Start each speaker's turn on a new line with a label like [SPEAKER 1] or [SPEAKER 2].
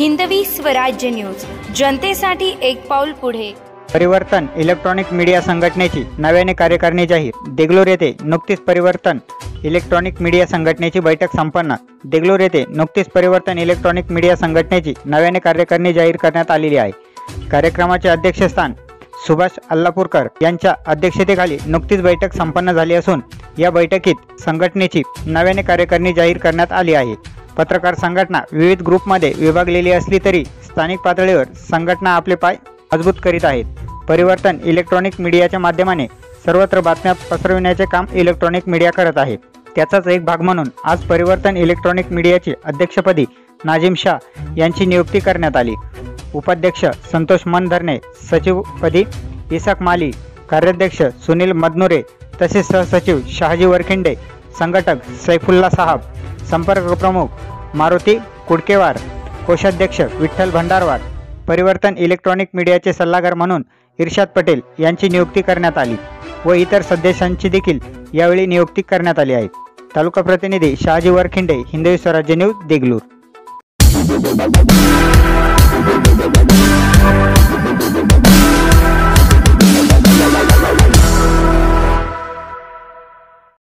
[SPEAKER 1] Hindavi Swarajya news, जनतेसाठी एक पाऊल पुढे।
[SPEAKER 2] परिवर्तन इलेक्ट्रॉनिक मीडिया संघटनेची नव्याने कार्यकारिणी जाहीर। देगलूर येथे नुकतीच परिवर्तन इलेक्ट्रॉनिक मीडिया संघटनेची बैठक संपन्न। देगलूर येथे नुकतीच परिवर्तन इलेक्ट्रॉनिक मीडिया संघटनेची नव्याने कार्यकारिणी जाहीर करण्यात आलेली आहे। कार्यक्रमाचे अध्यक्षस्थान सुभाष अल्लापूरकर यांच्या अध्यक्षतेखाली नुकतीच बैठक संपन्न झाली असून या बैठकीत संघटनेची नव्याने कार्यकारिणी जाहीर करण्यात आली आहे। पत्रकार संघटना विविध ग्रुपमध्ये विभागलेली असली तरी स्थानिक पातळीवर संघटना आपले पाय मजबूत करीत आहेत। परिवर्तन इलेक्ट्रॉनिक मीडियाच्या माध्यमाने सर्वत्र बातम्या पसरविण्याचे काम इलेक्ट्रॉनिक मीडिया करत आहे। त्याचाच एक भाग म्हणून आज परिवर्तन इलेक्ट्रॉनिक मीडियाची अध्यक्षपदी नाजिम शाह यांची नियुक्ती करण्यात आली। उपाध्यक्ष संतोष मनधरणे, सचिवपदी इसाक माली, कार्याध्यक्ष सुनील मदनुरे तसेच सहसचिव शहाजी वरखिंडे, संघटक सैफुल्ला साहब, संपर्क प्रमुख मारुती कुडकेवार, कोषाध्यक्ष विठ्ठल भंडारवार, परिवर्तन इलेक्ट्रॉनिक मीडियाचे सल्लागार म्हणून इर्शाद पटेल यांची नियुक्ती करण्यात आली व इतर सदस्यांची देखील यावेळी नियुक्ती करण्यात आली आहे। तालुका प्रतिनिधी शहाजी वरखिंडे, हिंदवी स्वराज्य न्यूज, देगलूर।